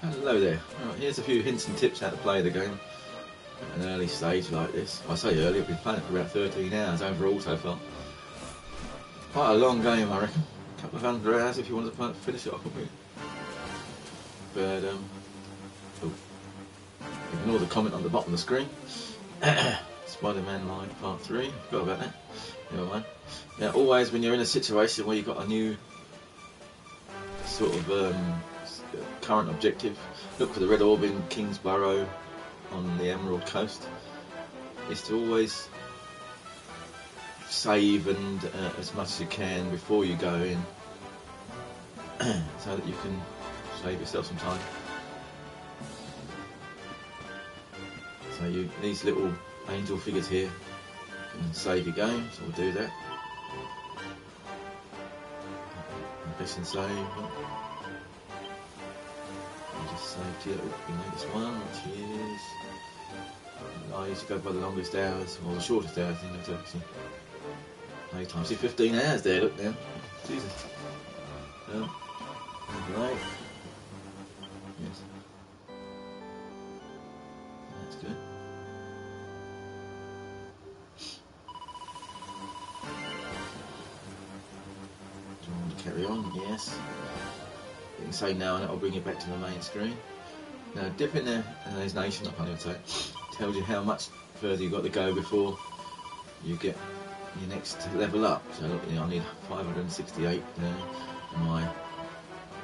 Hello there. Right, here's a few hints and tips how to play the game at an early stage like this. I say early, I've been playing it for about 13 hours overall so far. Quite a long game, I reckon. A couple of hundred hours if you want to finish it off with. But ignore the comment on the bottom of the screen. Spider-Man Live Part 3. Forgot about that. Never mind. Now, always when you're in a situation where you've got a new sort of current objective, look for the red orb in Kingsborough on the Emerald Coast. Is to always save and as much as you can before you go in, so that you can save yourself some time. So these little angel figures here can save your game, so we'll do that. Press and save. I just saved here the latest one, which is I used to go by the longest hours or the shortest hours in the actually. Playtime. See 15 hours there, look now. Jesus. Right. Yes. That's good. Do you want to carry on? Yes. You can say now and it'll bring you back to the main screen. Now dip in there and there's nation, I can't even say, tells you how much further you've got to go before you get your next level up. So look, I need 568 there, and my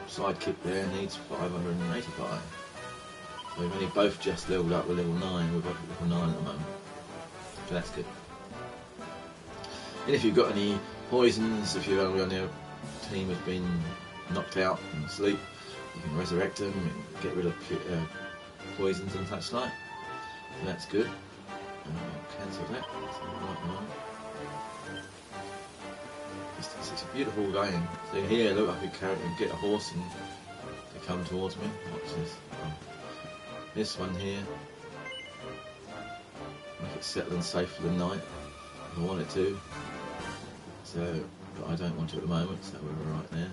sidekick there needs 585. So we've only both just leveled up to level 9, we're both at level 9 at the moment. So that's good. And if you've got any poisons, if you're on your team has been knocked out and asleep, you can resurrect them and get rid of poisons and such like. So that's good. Cancel that. So right now. It's a beautiful game. So here, look, I could get a horse and to come towards me. Watch this. Oh. This one here. Make it settle and safe for the night. If I want it to. So, but I don't want to at the moment, so we're right there.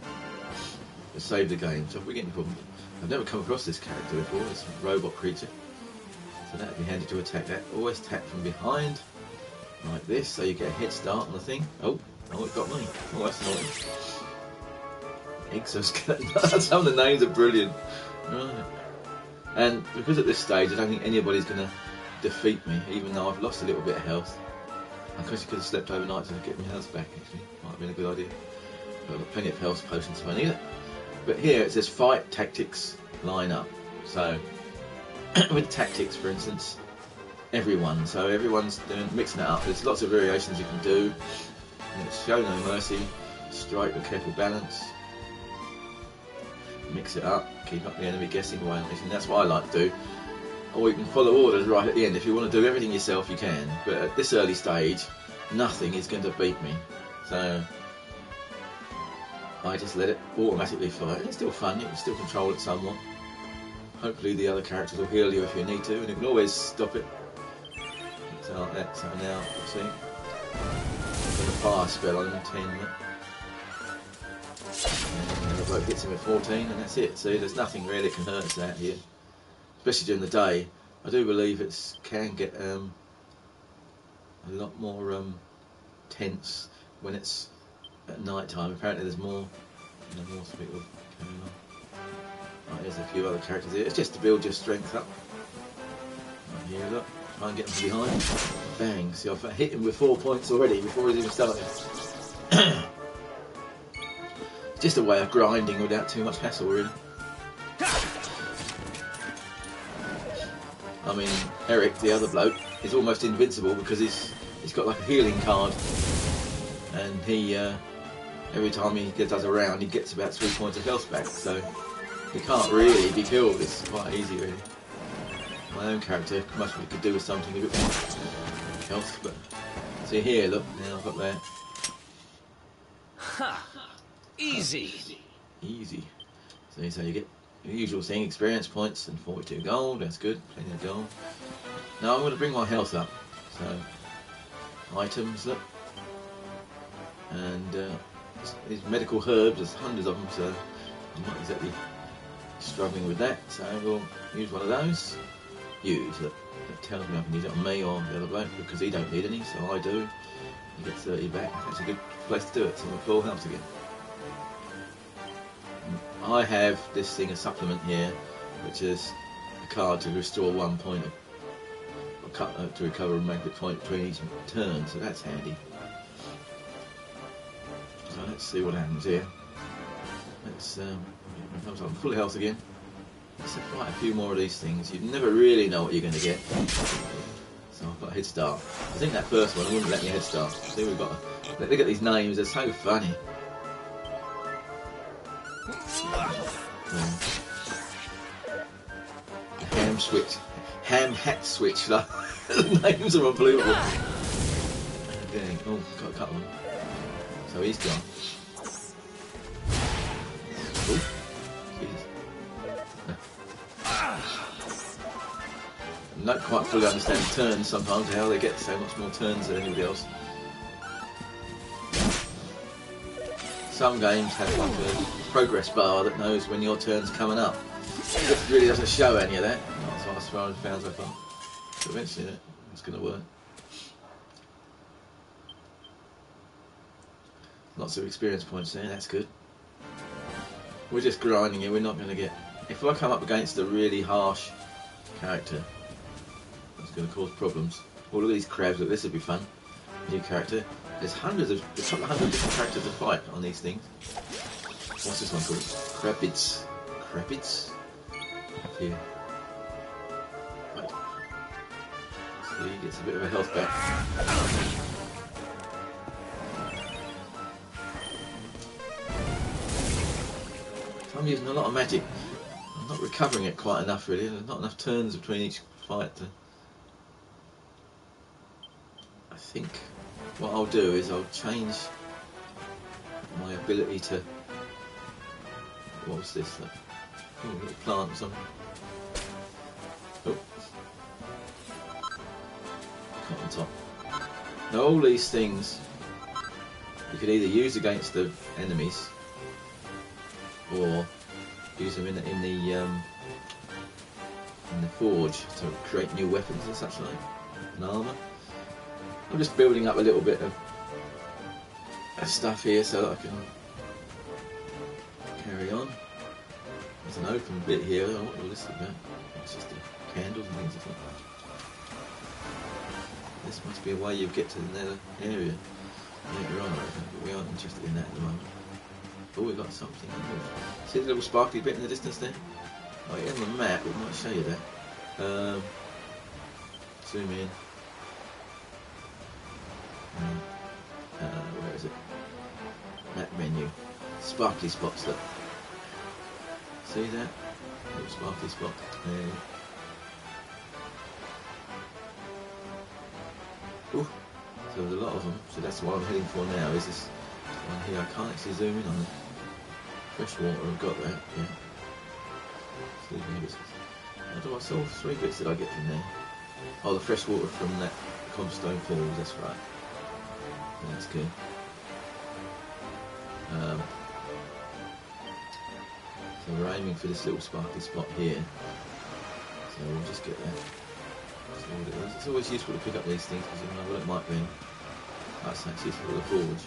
Let's save the game. So if we get any problem, I've never come across this character before. It's a robot creature. So that'd be handy to attack that. Always attack from behind, like this, so you get a head start on the thing. Oh, it got me. Oh, that's annoying. Exoskeleton. Some of the names are brilliant. Right. And because at this stage, I don't think anybody's going to defeat me, even though I've lost a little bit of health. I guess you could have slept overnight to get my health back, actually. Might have been a good idea. But I've got plenty of health potions if I need it. But here it says fight, tactics, line up. So, with tactics, for instance, everyone's mixing it up. There's lots of variations you can do. Show no mercy, strike with careful balance, mix it up, keep up the enemy guessing away, and that's what I like to do. Or you can follow orders right at the end. If you want to do everything yourself, you can. But at this early stage, nothing is going to beat me. So I just let it automatically fight. It's still fun, you can still control it somewhat. Hopefully the other characters will heal you if you need to, and you can always stop it. So like that, so now, see? With a fire spell on him, 10. And the bloke hits him at 14, and that's it. See, there's nothing really can hurt us that here. Especially during the day. I do believe it can get a lot more tense when it's at night time. Apparently there's more people going on. Right, there's a few other characters here. It's just to build your strength up. Right here, look. Try and get them behind. Bang. See, I've hit him with 4 points already before he's even started. Just a way of grinding without too much hassle, really. I mean, Eric, the other bloke, is almost invincible because he's got like a healing card. And he, every time he does a round, he gets about 3 points of health back. So he can't really be killed. It's quite easy, really. My own character must could do with something a bit more health, but see here, look, now I've got that. Ha! Easy. Easy. So you get the usual thing, experience points and 42 gold, that's good, plenty of gold. Now I'm going to bring my health up. So, items, look. And these medical herbs, there's hundreds of them, so I'm not exactly struggling with that, so we'll use one of those. Use it. That tells me I can use it on me or the other bloke because he don't need any, so I do. You get 30 back. That's a good place to do it. So we're full health again. I have this thing, a supplement here, which is a card to restore 1 point to recover a magnet point between each turn, so that's handy. So let's see what happens here. Let's I'm full health again. Let's fight a few more of these things. You never really know what you're going to get. So I've got a head start. I think that first one wouldn't let me head start. See, we've got. Look at these names. They're so funny. Ham switch, ham hat switch. Like, the names are unbelievable. Okay. Oh, got a couple. So he's gone. Ooh. I don't quite fully understand turns sometimes, how they get so much more turns than anybody else. Some games have like a progress bar that knows when your turn's coming up. It really doesn't show any of that. That's as far as I found so far. But eventually it's going to work. Lots of experience points there, that's good. We're just grinding here, we're not going to get... If I come up against a really harsh character, that's going to cause problems. Oh, look at these crabs, look, this would be fun. New character. There's a couple of hundred different characters to fight on these things. What's this one called? Crabids. Crabids? Here. Right. So he gets a bit of a health back. I'm using a lot of magic. I'm not recovering it quite enough really. There's not enough turns between each fight to... I think what I'll do is I'll change my ability to... What was this? Oh, little plant or something. Oh. Cotton top. Now all these things you can either use against the enemies or use them in the forge to create new weapons and such like, and armour. I'm just building up a little bit of stuff here so that I can carry on. There's an open bit here. I don't know what all this is about. It's just the candles and things like that. This must be a way you get to the nether area later on, I reckon, but we aren't interested in that at the moment. Oh, we've got something. See the little sparkly bit in the distance there? Oh, yeah, on the map, it might show you that. Zoom in. Where is it? Map menu. Sparkly spots, look. See that? Little sparkly spot. There. Ooh. So there's a lot of them. So that's what I'm heading for now, is this one here. I can't actually zoom in on it. Fresh water, I've got that, yeah. I saw 3 bits that I get from there. Oh, the fresh water from that Comstone Falls, that's right. Yeah, that's good. So we're aiming for this little sparkly spot here. So we'll just get that. That's all it is. It's always useful to pick up these things because you don't know what it might be. That's actually for the forge.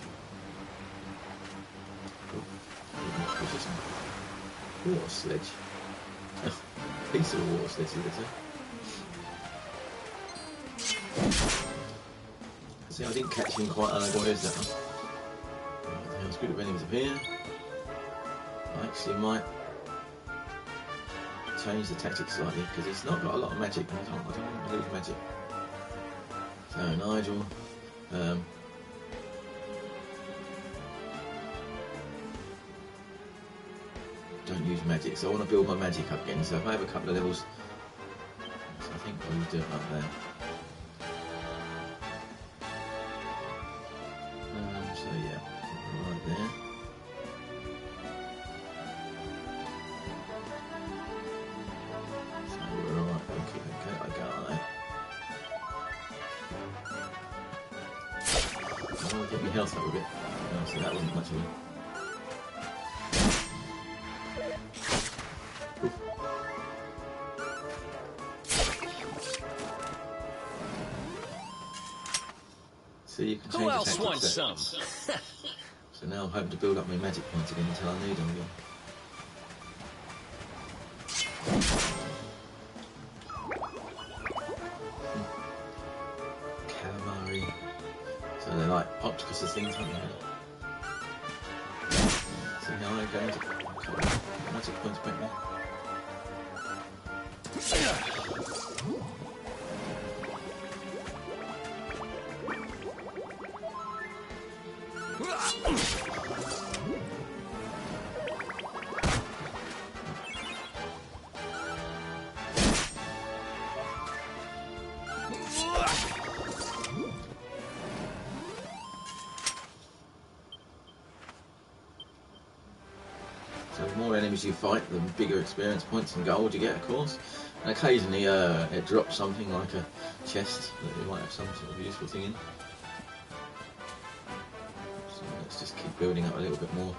Water sledge. Piece of a water sledge, you could say. See, I didn't catch him quite unawares that one. Right, it's good if enemies appear. I actually might change the tactics slightly because it's not got a lot of magic. I don't want to lose magic. So Nigel. Don't use magic, so I want to build my magic up again. So if I have a couple of levels, so I think I'll do it up there. So yeah, right there. So we're alright. Okay, I got that. I want to get my health up a bit. Oh, so that wasn't much of a... Oof. So you can change Who the else tactics wants there. some? So now I'm hoping to build up my magic points again until I need them again. Calamari. So they're like octopuses things, aren't they? See how I go to magic points back there? So the more enemies you fight, the bigger experience points and gold you get, of course. And occasionally it drops something like a chest that you might have some sort of useful thing in. So let's just keep building up a little bit more.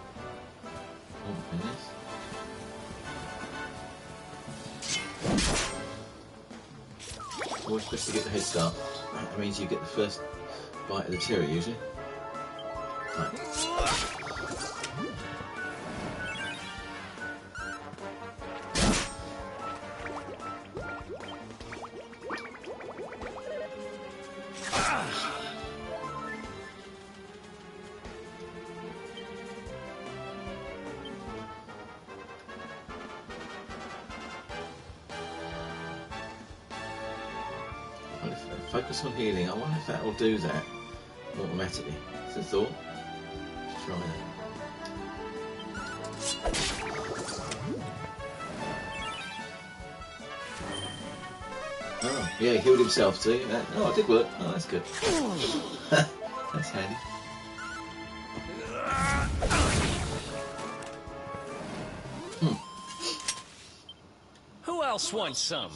Always best to get the head start. That means you get the first bite of the cherry usually. Right. Focus on healing. I wonder if that will do that automatically. It's a thought. Let's try that. Oh, yeah, he healed himself too. Oh, it did work. Oh, that's good. That's handy. Who else wants some?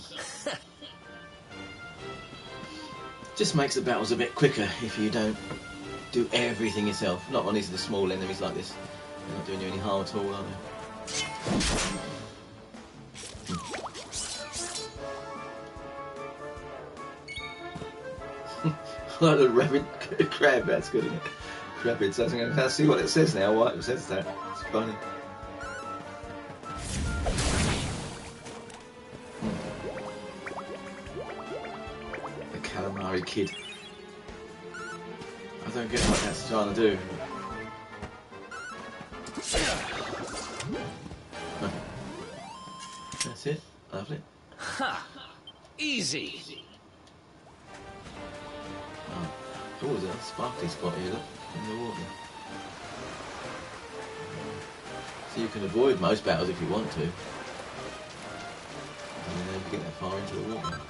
Just makes the battles a bit quicker if you don't do everything yourself. Not on these the small enemies like this. They're not doing you any harm at all, are they? Like the rabbit crab, that's good, isn't it? Rabbit, so I think I can see what it says now, why it says that. It's funny. Calamari kid. I don't get what that's trying to do. That's it. Lovely. Ha! Easy. Oh, there's a sparkly spot here, look, in the water. So you can avoid most battles if you want to. And then never get that far into the water.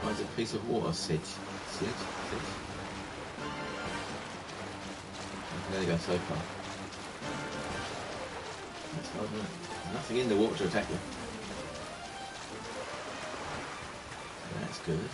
Finds a piece of water sedge. Sedge? There you go, so far. That's hard, isn't it? There's nothing in the water to attack them. That's good.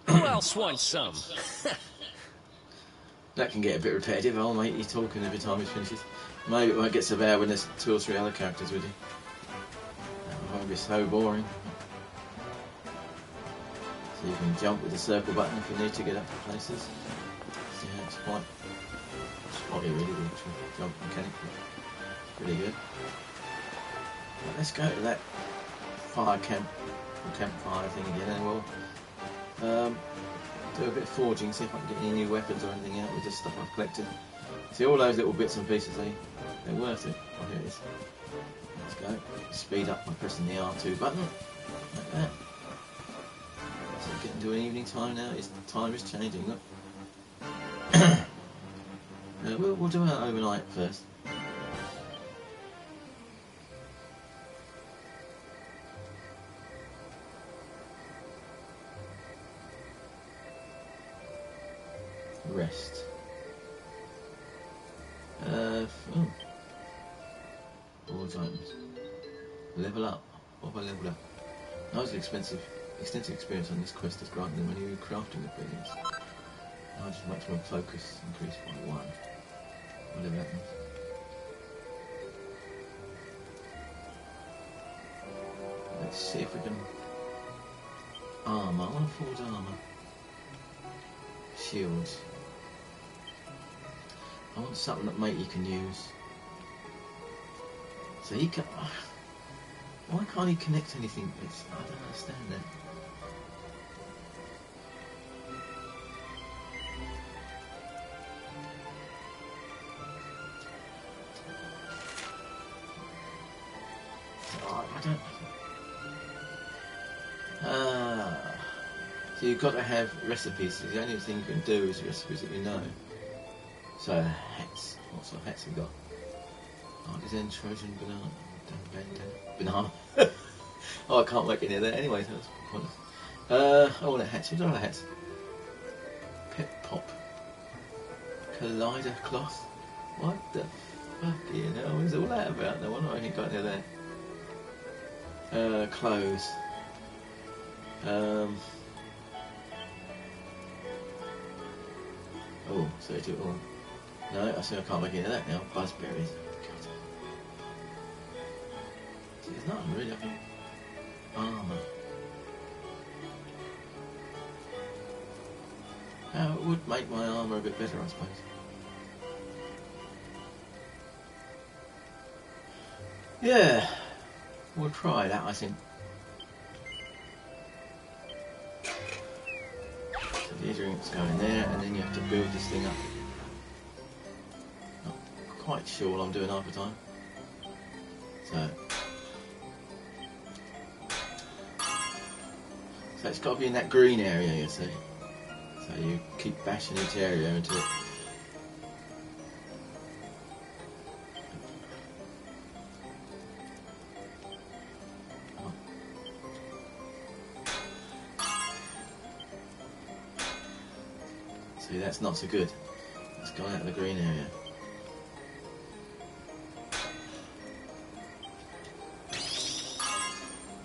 Who else wants some? That can get a bit repetitive. I'll make you talking every time he finishes. Maybe it won't get so bad when there's 2 or 3 other characters with you. That won't be so boring. So you can jump with the circle button if you need to get up to places. So yeah, it's quite spotty really, the actual jump mechanic. Pretty good. But let's go to that fire camp, or campfire thing again, and we'll do a bit of forging, see if I can get any new weapons or anything out with the stuff I've collected. See all those little bits and pieces, they're worth it. Oh, here it is. Let's go. Speed up by pressing the R2 button, like that. So getting to an evening time now, the time is changing, look. We'll do it overnight first. Rest. Boards items. Level up. What have I leveled up? Nice extensive experience on this quest is granted when you crafting abilities. Nice maximum focus increased by 1. Whatever that means. Let's see if we can... Armour. I want to forge armour. Shields. I want something that matey can use. So he can... Why can't he connect anything? I don't understand that. I don't... So you've got to have recipes. The only thing you can do is recipes that you know. So hats. What sort of hats have we got? Artisan, Trojan, banana. Oh, I can't make any of that anyway. So that's pointless. I want a hat. What are the hats? Pet pop. Collider cloth. What the fucking hell is all that about? No wonder I ain't got any of that. Clothes. Oh, 32. Oh. No, I see I can't make any of that now. Buzzberries. God. See, there's nothing really. I can... Armour. It would make my armour a bit better, I suppose. Yeah. We'll try that, I think. The drink's going there, and then you have to build this thing up. Not quite sure what I'm doing half the time. So it's got to be in that green area, you see. So you keep bashing each area until it... See, that's not so good. It's gone out of the green area.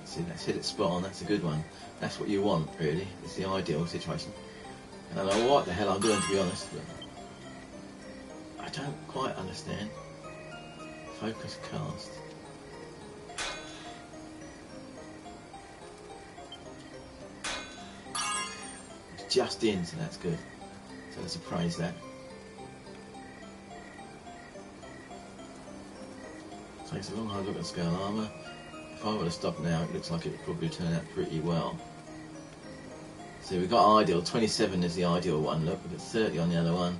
See, that's hit it spot on. That's a good one. That's what you want, really. It's the ideal situation. And I don't know what the hell I'm doing, to be honest, but I don't quite understand. Focus cast. It's just in, so that's good. So let's appraise that. Takes a long hard look at scale armour. If I were to stop now, it looks like it would probably turn out pretty well. So we've got ideal. 27 is the ideal one. Look, we've got 30 on the other one.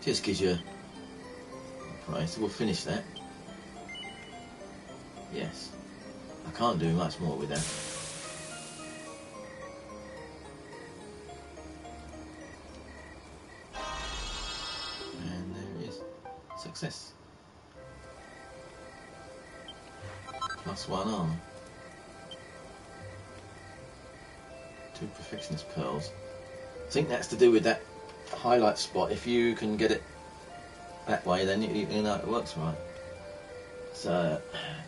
Just gives you a price. So we'll finish that. Yes. I can't do much more with that. Success. +1 arm. 2 perfectionist pearls. I think that's to do with that highlight spot. If you can get it that way, then you know it works right. So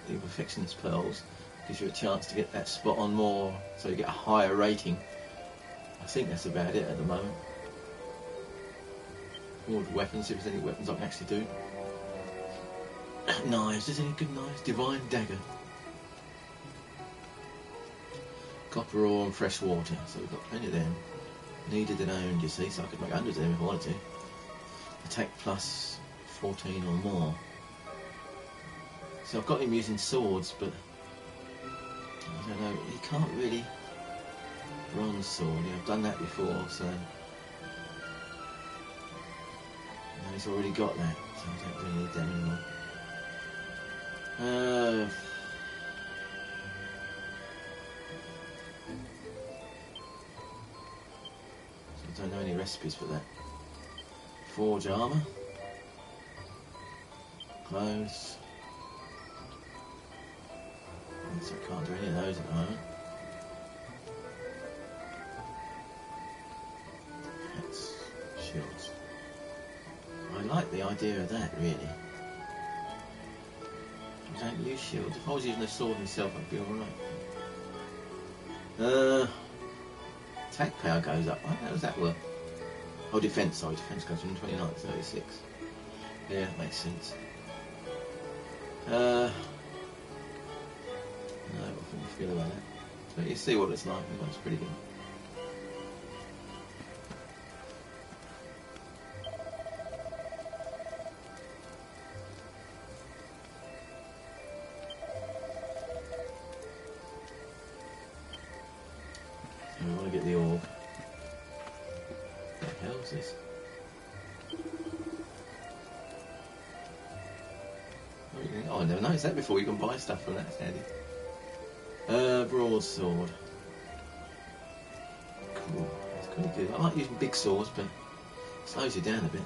the perfectionist pearls gives you a chance to get that spot on more, so you get a higher rating. I think that's about it at the moment. Forward weapons, see if there's any weapons I can actually do. Knives, is there any good knives? Divine dagger. Copper ore and fresh water, so we've got plenty of them. Needed and owned, you see, so I could make hundreds of them if I wanted to. Attack plus 14 or more. So I've got him using swords, but I don't know, he can't really bronze sword. Yeah, I've done that before, so no, he's already got that, so I don't really need them anymore. So I don't know any recipes for that. Forge armour. Clothes. So I can't do any of those at the moment. Hats, shields. I like the idea of that, really. I don't use shields. If I was using a sword myself, I'd be alright. Attack power goes up. How does that work? Oh, defense. Sorry, defense goes from 29 to 36. Yeah, that makes sense. No, what can you feel about that? But you see what it's like. It looks pretty good. So we want to get the orb. What the hell is this? Oh, I never noticed that before. You can buy stuff from that. That's handy. Broadsword. Cool. That's pretty good. I like using big swords, but it slows you down a bit.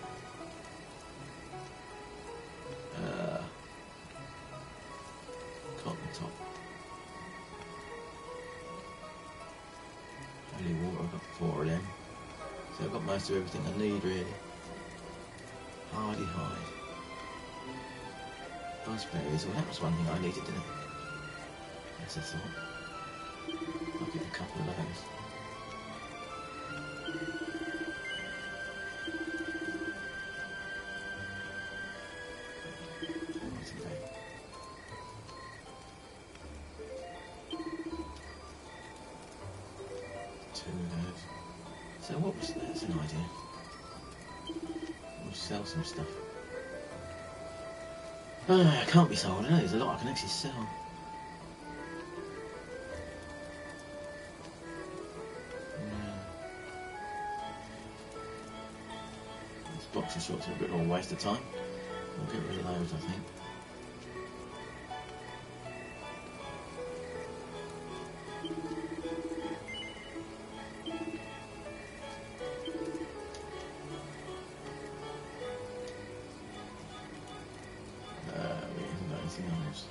Cotton top. Holy water. I've got 4 of them. So I've got most of everything I need, really. Hardy hide. Buzzberries, well that was one thing I needed, didn't it? That's a thought. I'll get a couple of those. Two of those. So what was that? That's an idea. We'll sell some stuff. It can't be sold, no, there's a lot I can actually sell. This box of shorts are a bit of a waste of time. We'll get rid of those, I think. Else.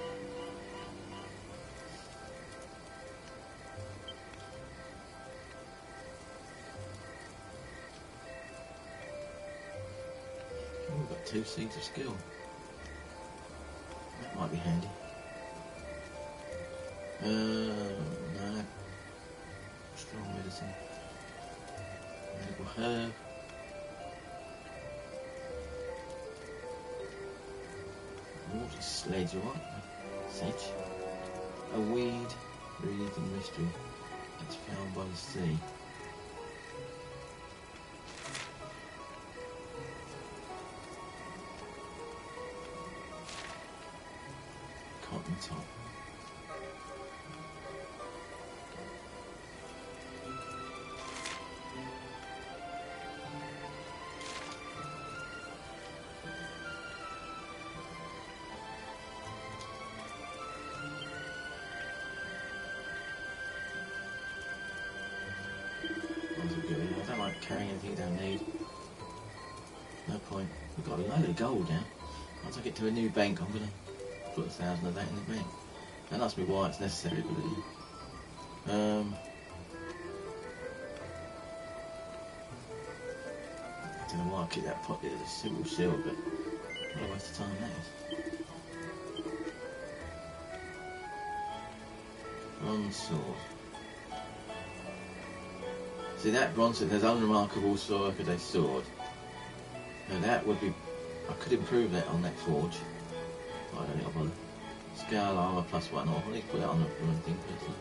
Oh, we've got 2 seeds of skill. That might be handy. No. Strong medicine. Medical herb. Water sledge, or what? Sedge. A weed breathed in mystery that's found by the sea. Cotton top. I don't like carrying anything you don't need. No point. We've got a load of gold now. Once I get to a new bank, I'm going to put 1,000 of that in the bank. That must be why it's necessary, but I don't know why I keep that pocket as a simple shield, but what a waste of time that is. Bronze sword. See that bronze sword has unremarkable Sorakaday sword. Now that would be, I could improve that on that forge. I don't think I'll bother. Scale armour +1 off. I need to put that on the thing personally.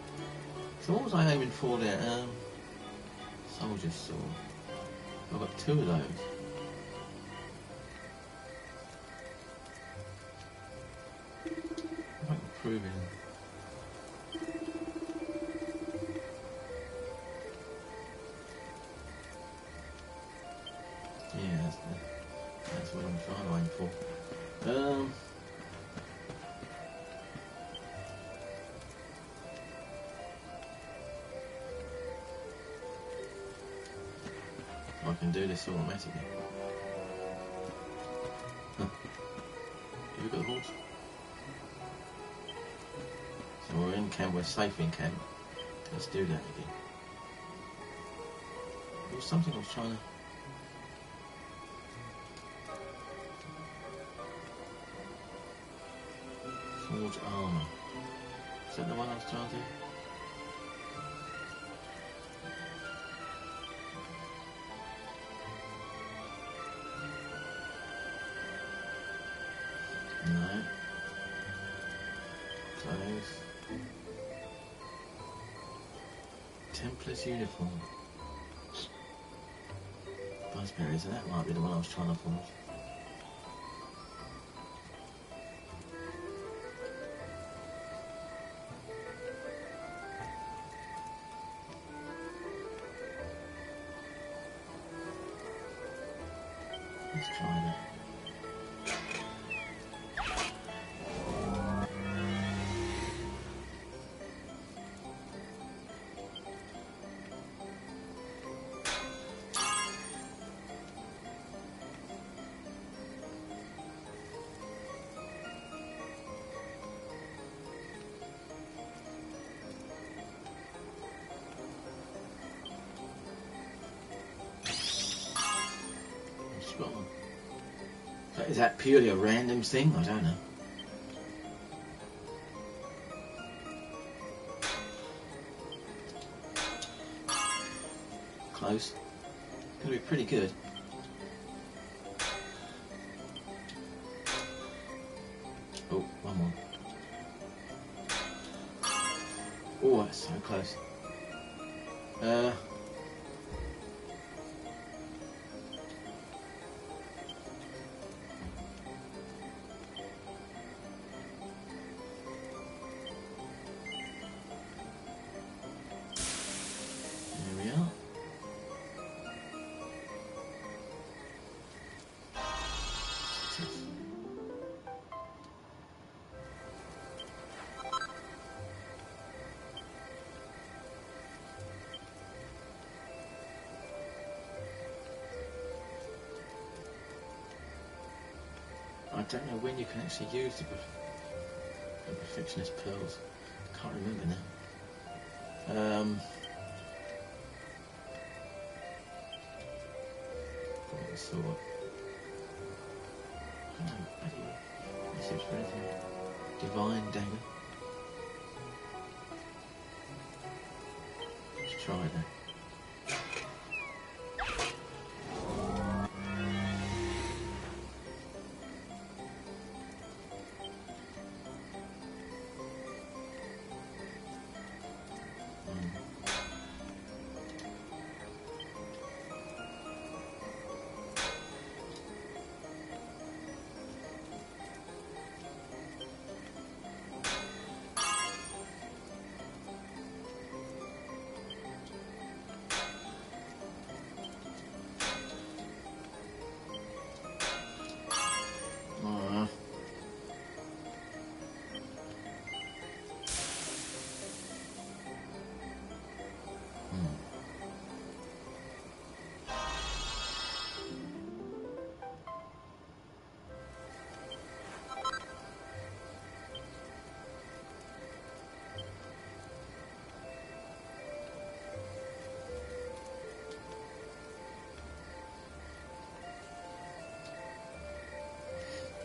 So what was I aiming for there? Soldier's sword. I've got 2 of those. I'm improving. Yeah, that's what I'm trying to aim for. I can do this automatically. Huh. Have we got the So we're in camp, we're safe in camp. Let's do that again. There was something I was trying to... Forge armour. Is that the one I was trying to do? No. Clothes. Templar's uniform. Buzzberries, and that might be the one I was trying to forge. Let's try that. Is that purely a random thing? I don't know. Close. Gonna be pretty good. Oh, one more. Oh, that's so close. I don't know when you can actually use the perfectionist pearls. I can't remember now. What was sword? Message for anything. Divine dagger. Let's try that.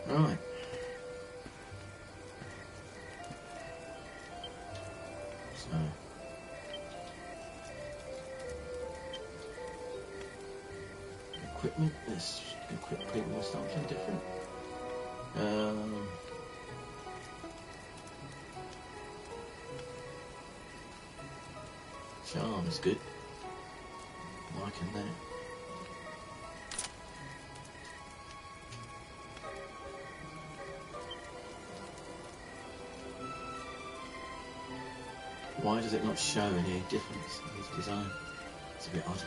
Right. So equipment, let's equip people with something different. Charm is good. Liking that. Why does it not show any difference in his design? It's a bit odd.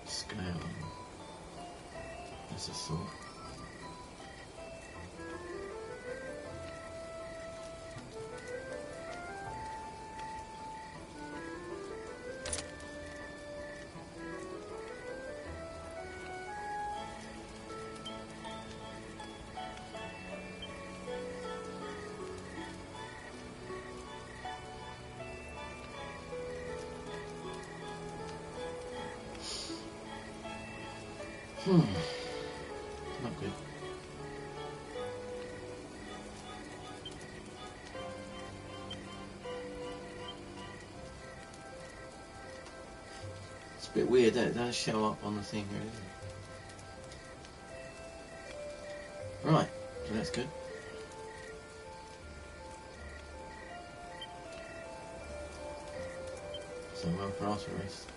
Scale. That's a sword. Not good. It's a bit weird that it does show up on the thing here, isn't it? Right, so that's good. So well for us to rest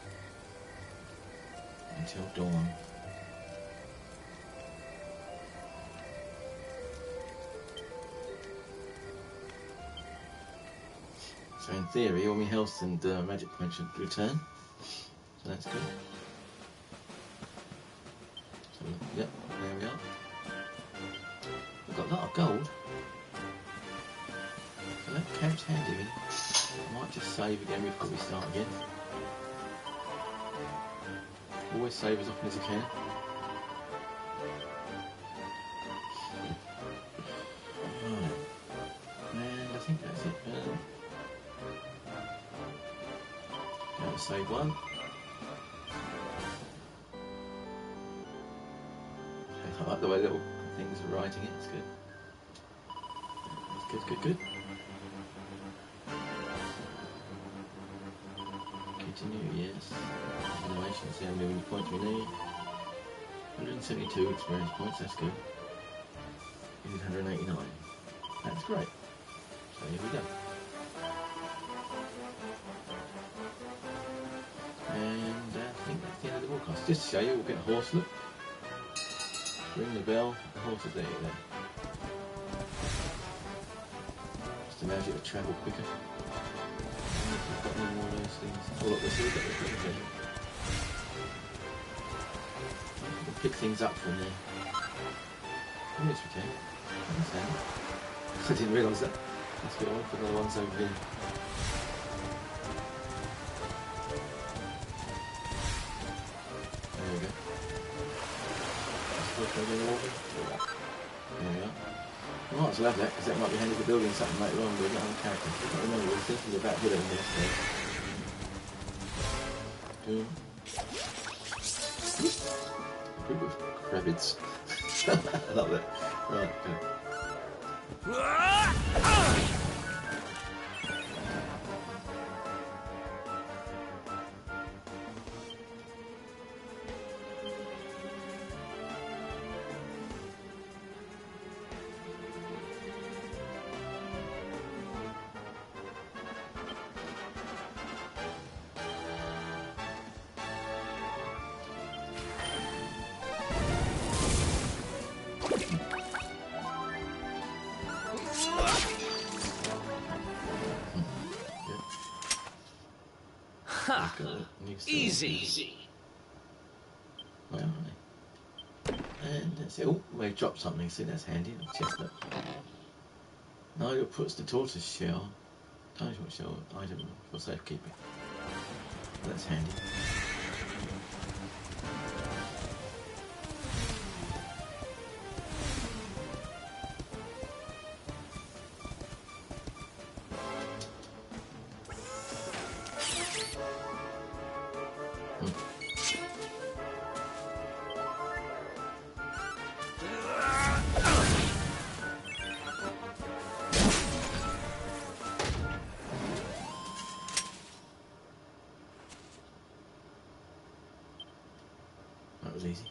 until dawn. So in theory, all my health and magic points should return. So that's good. So, yep, there we are. We've got a lot of gold. So that camp's handy really. I might just save again before we start again. Always save as often as I can. Right. And I think that's it. Go to save one. I like the way little things are writing it, it's good. It's good. Continue, yes. Animation, see how many points we need. 172 experience points, that's good. We need 189. That's great. So here we go. And I think that's the end of the broadcast. Just to show you, we'll get a horse look. Ring the bell, the horse is there. Just allows you to travel quicker. I've got any more of those things. Oh look, we've got the treasure. We can pick things up from there. Oh yes we can. I didn't realise that. Let's get on for the ones over here. There we go. There we are. I might as well have that because that might be handy for building something later on with another character. I can't remember, we were thinking about building this. A group of crabbids. I love that. Right, okay. Ha! Easy. Where are they? And that's it. Oh, they dropped something. See, that's handy. A chestnut. Nigel puts the tortoise shell. Tortoise shell item for safekeeping. That's handy. That was easy.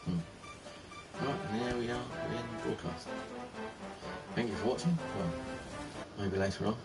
Right, and there we are, we're in the broadcast. Thank you for watching. Well, maybe later on.